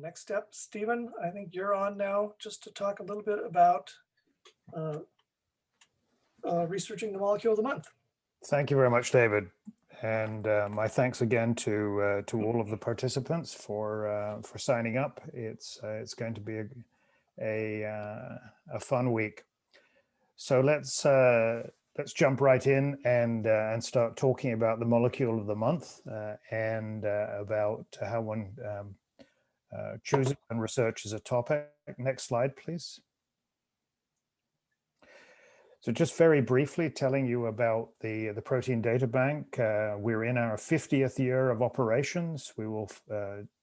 next step, Stephen, I think you're on now just to talk a little bit about researching the molecule of the month. Thank you very much, David. And my thanks again to all of the participants for signing up. It's going to be a fun week. So let's jump right in and start talking about the molecule of the month and about how one chooses and researches a topic. Next slide, please. So just very briefly telling you about the Protein Data Bank. We're in our 50th year of operations. We will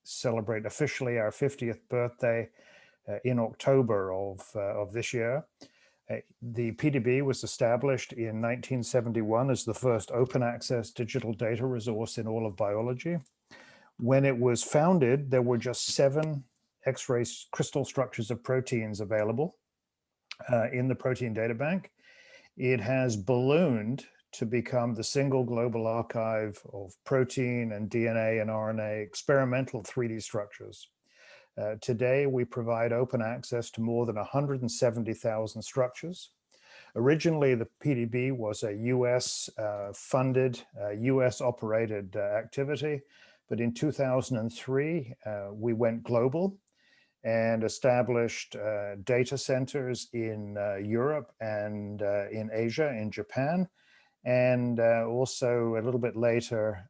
celebrate officially our 50th birthday in October of this year. The PDB was established in 1971 as the first open access digital data resource in all of biology. When it was founded, there were just 7 X-ray crystal structures of proteins available in the Protein Data Bank. It has ballooned to become the single global archive of protein and DNA and RNA experimental 3D structures. Today, we provide open access to more than 170,000 structures. Originally, the PDB was a US funded, US operated activity, but in 2003, we went global and established data centers in Europe and in Asia, in Japan, and also a little bit later,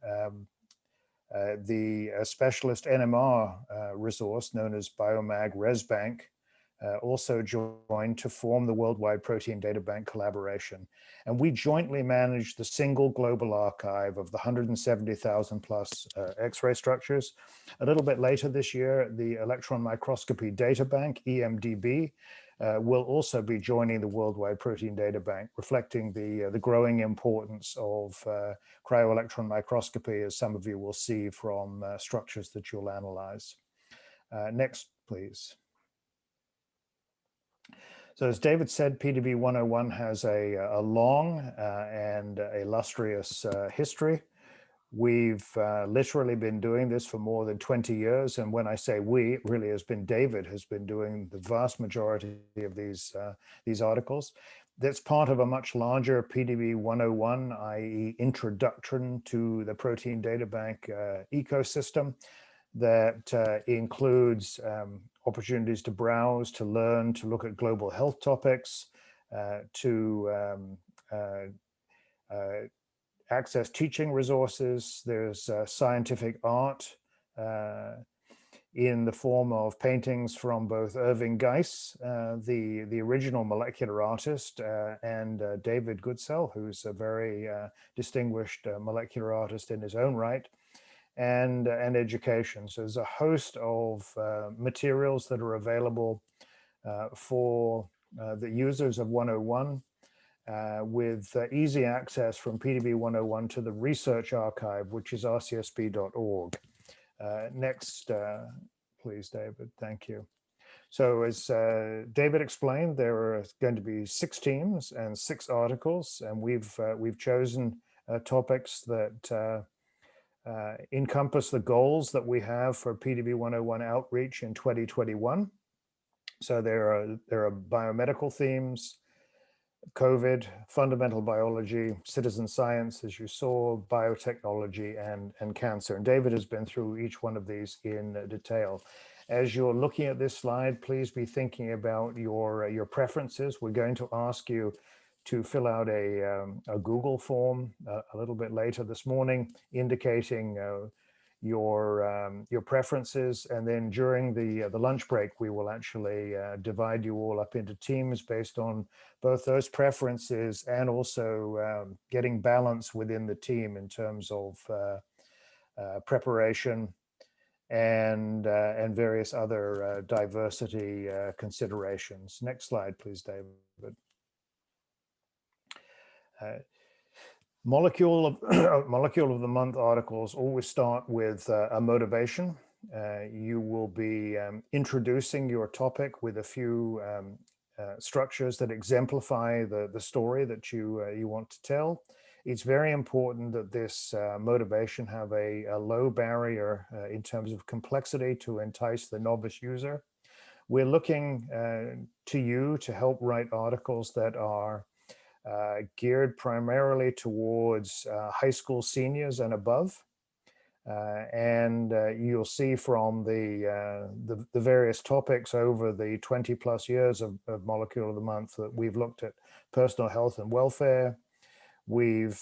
the specialist NMR resource known as Biomag ResBank also joined to form the Worldwide Protein Data Bank collaboration. And we jointly manage the single global archive of the 170,000 plus X-ray structures. A little bit later this year, the Electron Microscopy Data Bank, EMDB, will also be joining the Worldwide Protein Data Bank, reflecting the growing importance of cryo-electron microscopy, as some of you will see from structures that you'll analyze. Next, please. So as David said, PDB 101 has a long and illustrious history. We've literally been doing this for more than 20 years. And when I say we, it really has been David has been doing the vast majority of these articles. That's part of a much larger PDB 101, i.e. introduction to the Protein Data Bank ecosystem that includes opportunities to browse, to learn, to look at global health topics, to access teaching resources. There's scientific art in the form of paintings from both Irving Geis, the original molecular artist, and David Goodsell, who's a very distinguished molecular artist in his own right, and education. So there's a host of materials that are available for the users of 101 with easy access from PDB 101 to the research archive, which is rcsb.org. Next, please, David. Thank you. So as David explained, there are going to be 6 teams and 6 articles, and we've chosen topics that encompass the goals that we have for PDB 101 outreach in 2021. So there are biomedical themes, COVID, fundamental biology, citizen science, as you saw, biotechnology, and cancer. And David has been through each one of these in detail. As you're looking at this slide, please be thinking about your preferences. We're going to ask you to fill out a Google form a little bit later this morning, indicating your preferences, and then during the lunch break, we will actually divide you all up into teams based on both those preferences and also getting balance within the team in terms of preparation and various other diversity considerations. Next slide, please, David. Molecule of the Month articles always start with a motivation. You will be introducing your topic with a few structures that exemplify the story that you want to tell. It's very important that this motivation have a low barrier in terms of complexity to entice the novice user. We're looking to you to help write articles that are geared primarily towards high school seniors and above. And you'll see from the various topics over the 20 plus years of Molecule of the Month that we've looked at personal health and welfare. We've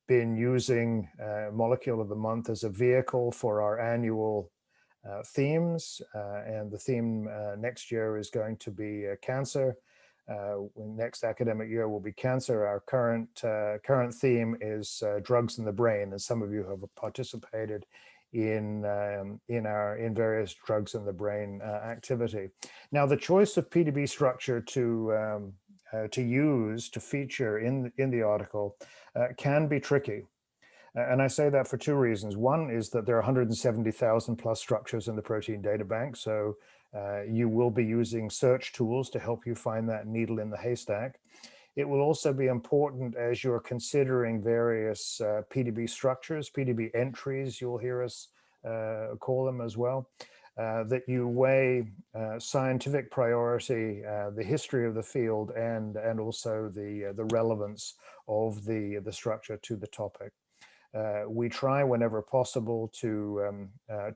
been using Molecule of the Month as a vehicle for our annual themes, and the theme next year is going to be cancer. Next academic year will be cancer. Our current theme is drugs in the brain, and some of you have participated in various drugs in the brain activity. Now, the choice of PDB structure to use to feature in the article can be tricky. And I say that for two reasons. One is that there are 170,000 plus structures in the protein data bank. So you will be using search tools to help you find that needle in the haystack. It will also be important as you're considering various PDB structures, PDB entries, you'll hear us call them as well, that you weigh scientific priority, the history of the field, and also the relevance of the structure to the topic. We try whenever possible to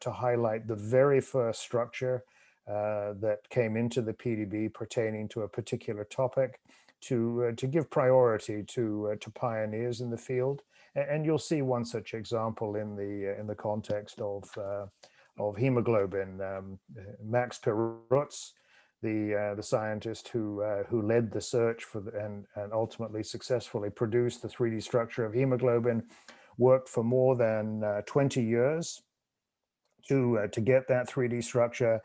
highlight the very first structure that came into the PDB pertaining to a particular topic, to give priority to pioneers in the field. And you'll see one such example in the context of hemoglobin. Max Perutz, the scientist who led the search for and ultimately successfully produced the 3D structure of hemoglobin, worked for more than 20 years to get that 3D structure.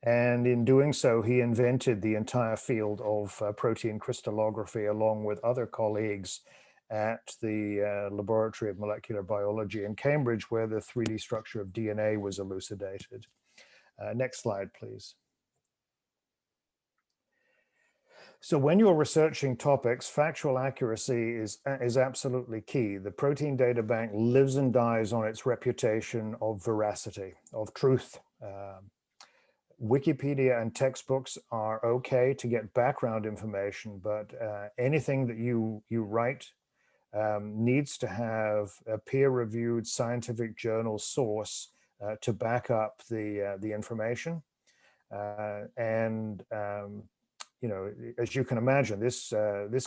And in doing so, he invented the entire field of protein crystallography, along with other colleagues at the Laboratory of Molecular Biology in Cambridge, where the 3D structure of DNA was elucidated. Next slide, please. So when you're researching topics, factual accuracy is absolutely key. The Protein Data Bank lives and dies on its reputation of veracity, of truth. Wikipedia and textbooks are okay to get background information, but anything that you write needs to have a peer-reviewed scientific journal source to back up the information. You know, as you can imagine, this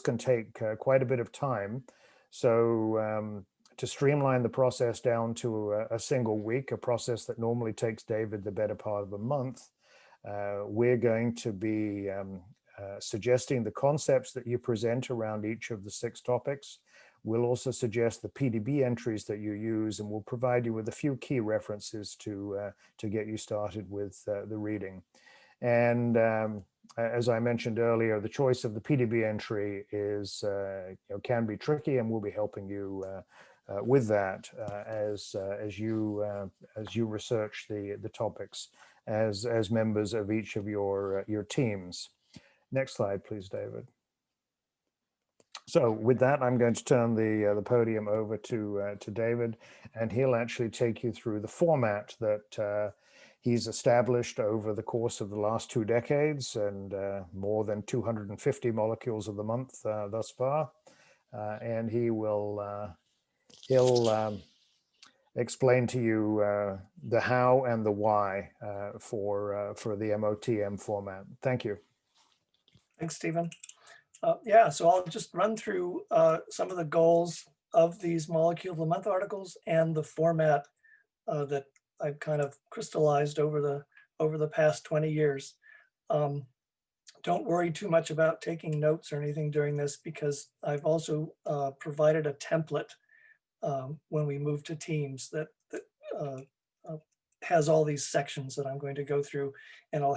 can take quite a bit of time. So to streamline the process down to a single week, a process that normally takes David the better part of a month, we're going to be suggesting the concepts that you present around each of the 6 topics. We'll also suggest the PDB entries that you use, and we'll provide you with a few key references to get you started with the reading. And as I mentioned earlier, the choice of the PDB entry is can be tricky, and we'll be helping you with that as you research the topics as members of each of your teams. Next slide, please, David. So with that, I'm going to turn the podium over to David, and he'll actually take you through the format that he's established over the course of the last 2 decades and more than 250 molecules of the month thus far. And he'll explain to you the how and the why for the MotM format. Thank you. Thanks, Stephen. Yeah, so I'll just run through some of the goals of these Molecule of the Month articles and the format that I've kind of crystallized over the past 20 years. Don't worry too much about taking notes or anything during this, because I've also provided a template when we move to teams that has all these sections that I'm going to go through, and I'll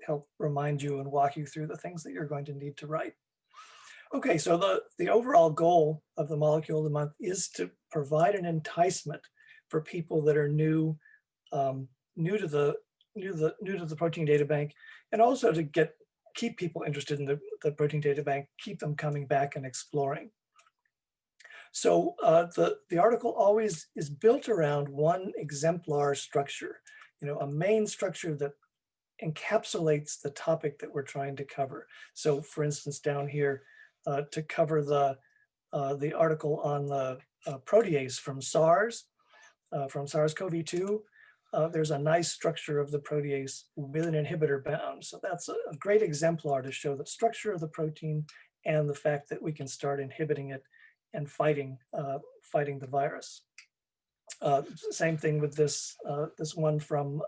help remind you and walk you through the things that you're going to need to write. Okay, so the overall goal of the Molecule of the Month is to provide an enticement for people that are new to the Protein Data Bank, and also to keep people interested in the Protein Data Bank, keep them coming back and exploring. So the article always is built around one exemplar structure, a main structure that encapsulates the topic that we're trying to cover. So for instance, down here, to cover the article on the protease from SARS-CoV-2, there's a nice structure of the protease with an inhibitor bound. So that's a great exemplar to show the structure of the protein and the fact that we can start inhibiting it and fighting the virus. Same thing with this one from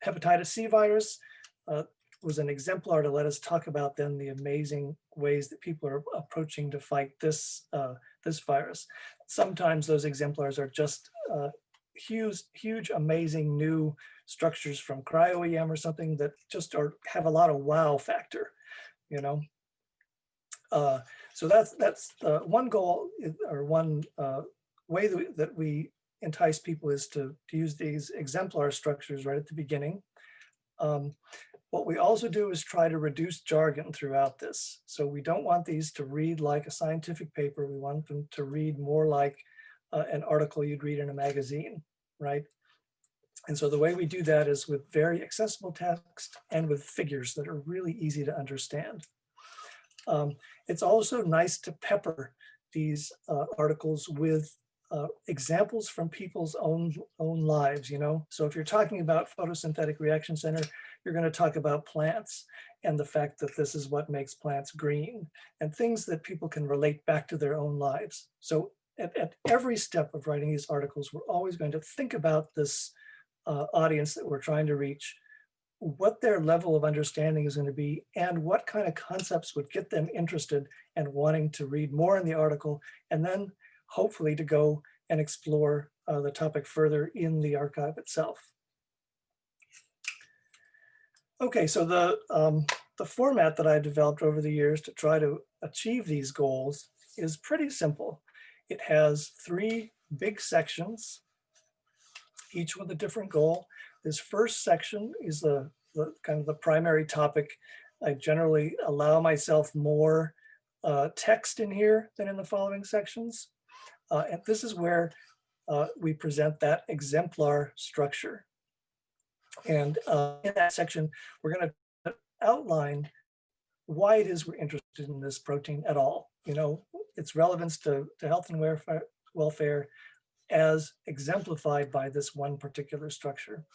hepatitis C virus. Was an exemplar to let us talk about then the amazing ways that people are approaching to fight this virus. Sometimes those exemplars are just huge, amazing new structures from cryo-EM or something that just have a lot of wow factor, So that's one goal, or one way that we entice people is to use these exemplar structures right at the beginning. What we also do is try to reduce jargon throughout this. So we don't want these to read like a scientific paper. We want them to read more like an article you'd read in a magazine, right? And so the way we do that is with very accessible text and with figures that are really easy to understand. It's also nice to pepper these articles with examples from people's own lives, So if you're talking about photosynthetic reaction center, you're going to talk about plants and the fact that this is what makes plants green and things that people can relate back to their own lives. So at every step of writing these articles, we're always going to think about this audience that we're trying to reach, what their level of understanding is going to be, and what kind of concepts would get them interested and wanting to read more in the article, and then hopefully to go and explore the topic further in the archive itself. Okay, so the format that I developed over the years to try to achieve these goals is pretty simple. It has 3 big sections, each with a different goal. This first section is the kind of the primary topic. I generally allow myself more text in here than in the following sections. And this is where we present that exemplar structure. And in that section, we're going to outline why it is we're interested in this protein at all. Its relevance to health and welfare as exemplified by this one particular structure.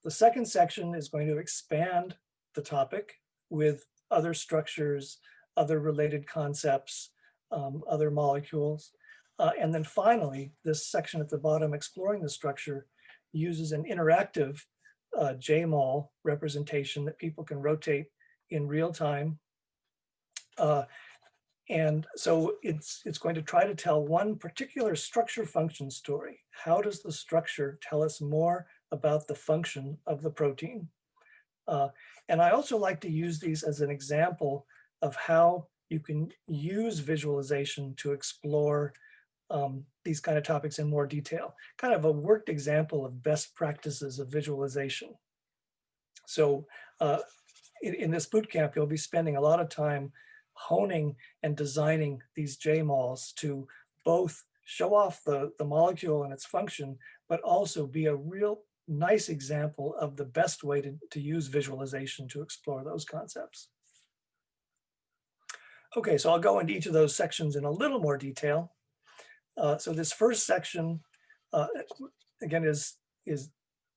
The second section is going to expand the topic with other structures, other related concepts, other molecules. And then finally, this section at the bottom, exploring the structure, uses an interactive JMOL representation that people can rotate in real time. And so it's going to try to tell one particular structure function story. How does the structure tell us more about the function of the protein? And I also like to use these as an example of how you can use visualization to explore these kind of topics in more detail. Kind of a worked example of best practices of visualization. So in this bootcamp, you'll be spending a lot of time honing and designing these JMOLs to both show off the molecule and its function, but also be a real nice example of the best way to use visualization to explore those concepts. Okay, so I'll go into each of those sections in a little more detail. So this first section, again, is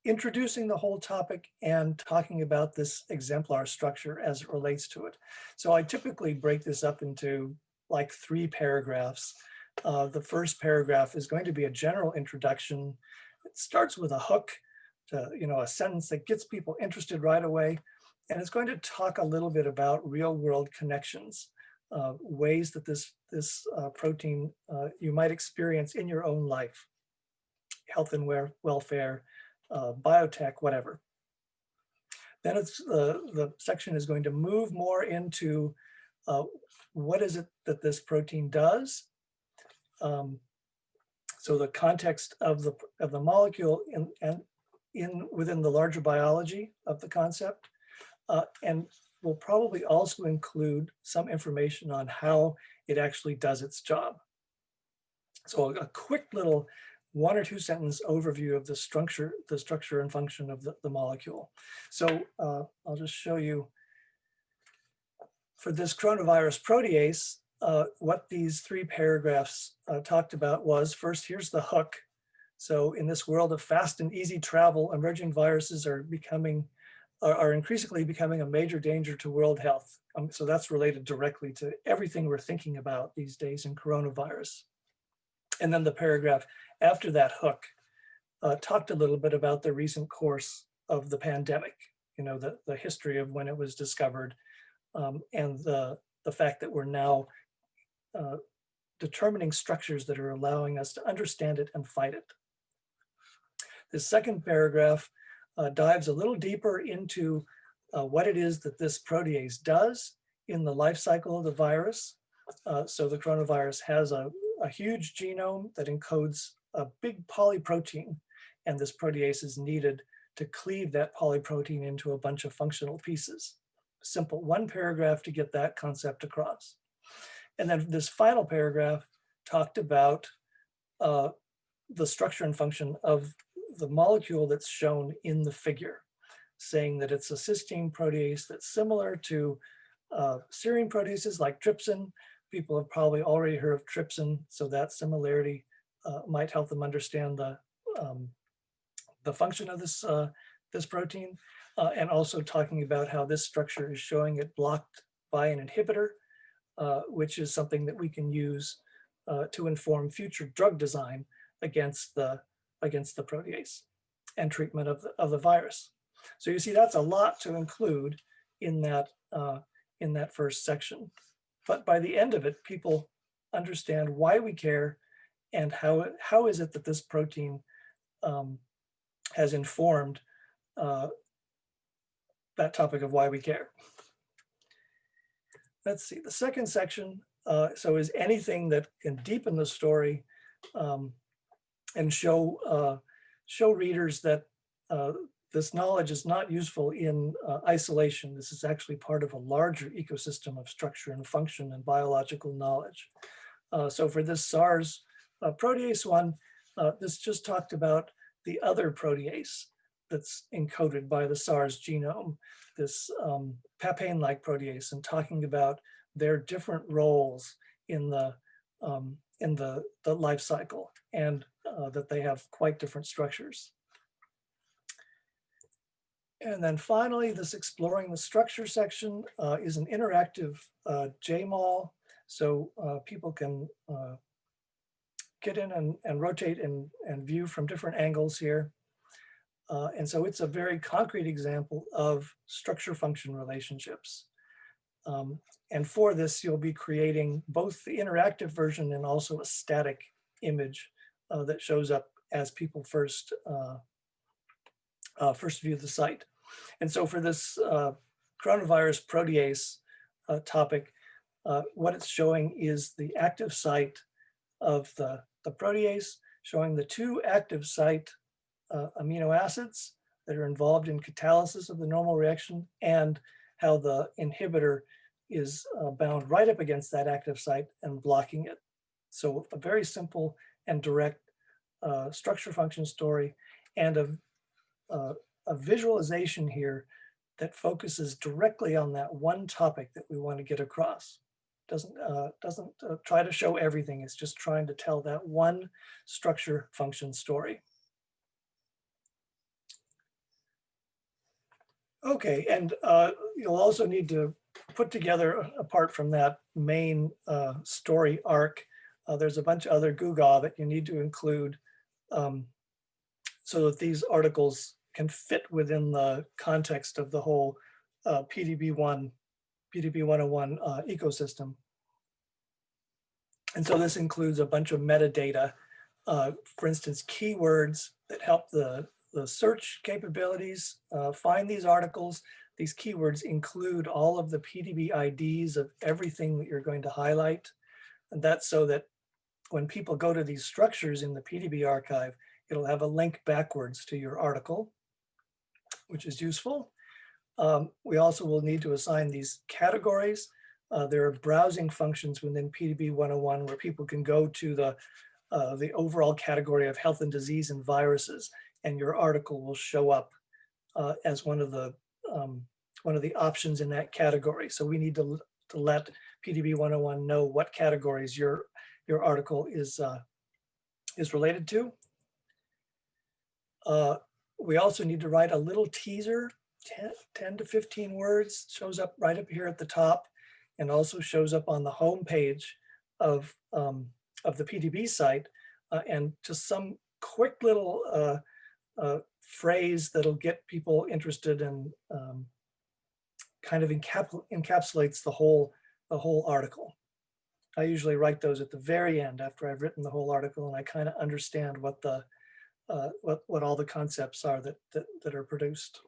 introducing the whole topic and talking about this exemplar structure as it relates to it. So I typically break this up into like 3 paragraphs. The first paragraph is going to be a general introduction. It starts with a hook, to, a sentence that gets people interested right away. And it's going to talk a little bit about real world connections, ways that this protein you might experience in your own life, health and welfare, biotech, whatever. Then the section is going to move more into what is it that this protein does. So the context of the molecule within the larger biology of the concept, and will probably also include some information on how it actually does its job. So a quick little 1 or 2 sentence overview of the structure and function of the molecule. So I'll just show you for this coronavirus protease, what these 3 paragraphs talked about was, first, here's the hook. So in this world of fast and easy travel, emerging viruses are increasingly becoming a major danger to world health. So that's related directly to everything we're thinking about these days in coronavirus. And then the paragraph after that hook talked a little bit about the recent course of the pandemic, the history of when it was discovered, and the fact that we're now determining structures that are allowing us to understand it and fight it. The second paragraph dives a little deeper into what it is that this protease does in the life cycle of the virus. So the coronavirus has a huge genome that encodes a big polyprotein, and this protease is needed to cleave that polyprotein into a bunch of functional pieces. Simple 1 paragraph to get that concept across. And then this final paragraph talked about the structure and function of the molecule that's shown in the figure, saying that it's a cysteine protease that's similar to serine proteases like trypsin. People have probably already heard of trypsin, so that similarity might help them understand the function of this protein, and also talking about how this structure is showing it blocked by an inhibitor, which is something that we can use to inform future drug design against the protease and treatment of the virus. So you see, that's a lot to include in that first section. But by the end of it, people understand why we care and how is it that this protein has informed that topic of why we care. Let's see, the second section, so is anything that can deepen the story and show readers that this knowledge is not useful in isolation. This is actually part of a larger ecosystem of structure and function and biological knowledge. So for this SARS protease one, this just talked about the other protease that's encoded by the SARS genome, this papain-like protease, and talking about their different roles in the life cycle, and that they have quite different structures. And then finally, this exploring the structure section is an interactive JMOL, so people can get in and rotate and view from different angles here. And so it's a very concrete example of structure-function relationships. And for this, you'll be creating both the interactive version and also a static image that shows up as people first view the site. And so for this coronavirus protease topic, what it's showing is the active site of the protease, showing the 2 active site amino acids that are involved in catalysis of the normal reaction, and how the inhibitor is bound right up against that active site and blocking it. So a very simple and direct structure function story, and a visualization here that focuses directly on that one topic that we want to get across. Doesn't try to show everything, it's just trying to tell that one structure function story. Okay, and you'll also need to put together, apart from that main story arc, there's a bunch of other Google that you need to include so that these articles can fit within the context of the whole PDB 101 ecosystem. And so this includes a bunch of metadata, for instance, keywords that help the search capabilities find these articles. These keywords include all of the PDB IDs of everything that you're going to highlight. And that's so that when people go to these structures in the PDB archive, it'll have a link backwards to your article, which is useful. We also will need to assign these categories. There are browsing functions within PDB 101 where people can go to the the overall category of health and disease and viruses, and your article will show up as one of the options in that category. So we need to let PDB 101 know what categories your article is related to. We also need to write a little teaser, 10 to 15 words, shows up right up here at the top, and also shows up on the home page of the PDB site, and just some quick little phrase that'll get people interested and kind of encapsulates the whole article. I usually write those at the very end after I've written the whole article, and I kind of understand what the what all the concepts are that are produced.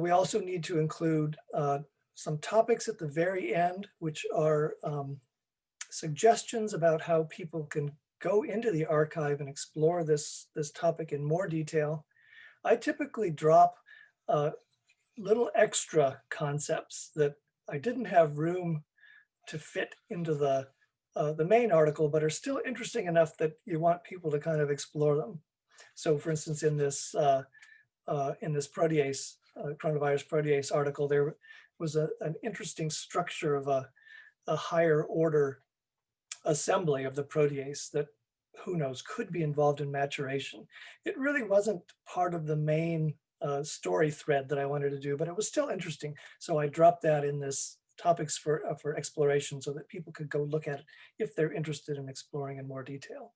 We also need to include some topics at the very end, which are suggestions about how people can go into the archive and explore this topic in more detail. I typically drop little extra concepts that I didn't have room to fit into the main article, but are still interesting enough that you want people to kind of explore them. So for instance, in this protease, coronavirus protease article, there was an interesting structure of a higher order assembly of the protease that, who knows, could be involved in maturation. It really wasn't part of the main story thread that I wanted to do, but it was still interesting. So I dropped that in this topics for exploration so that people could go look at it if they're interested in exploring in more detail.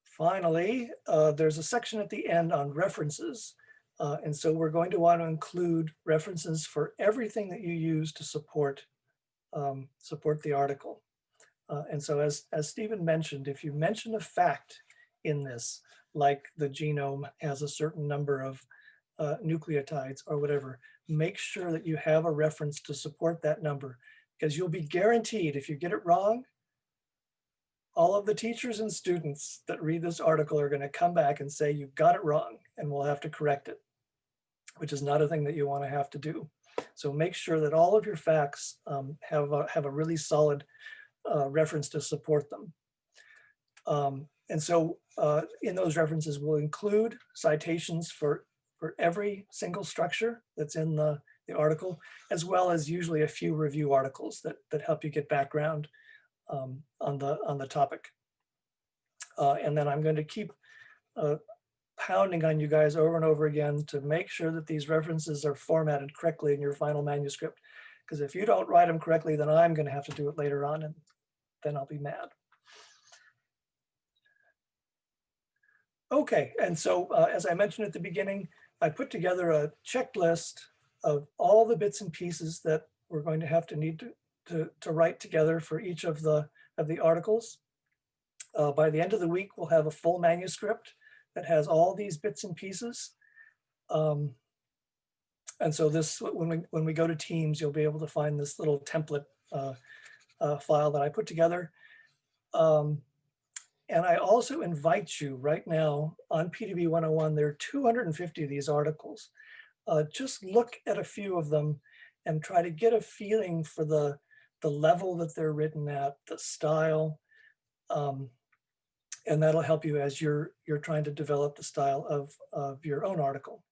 Finally, there's a section at the end on references. And so we're going to want to include references for everything that you use to support the article. And so as Stephen mentioned, if you mention a fact in this, like the genome has a certain number of nucleotides or whatever, make sure that you have a reference to support that number, because you'll be guaranteed if you get it wrong, all of the teachers and students that read this article are going to come back and say you got it wrong, and we'll have to correct it, which is not a thing that you want to have to do. So make sure that all of your facts have a really solid reference to support them. And so in those references, we'll include citations for every single structure that's in the article, as well as usually a few review articles that help you get background on the topic. And then I'm going to keep pounding on you guys over and over again to make sure that these references are formatted correctly in your final manuscript. Because if you don't write them correctly, then I'm going to have to do it later on, and then I'll be mad. Okay, and so as I mentioned at the beginning, I put together a checklist of all the bits and pieces that we're going to have to need to write together for each of the articles. By the end of the week, we'll have a full manuscript that has all these bits and pieces. And so this, when we go to Teams, you'll be able to find this little template file that I put together. And I also invite you right now on PDB 101, there are 250 of these articles. Just look at a few of them and try to get a feeling for the level that they're written at, the style, and that'll help you as you're trying to develop the style of your own article.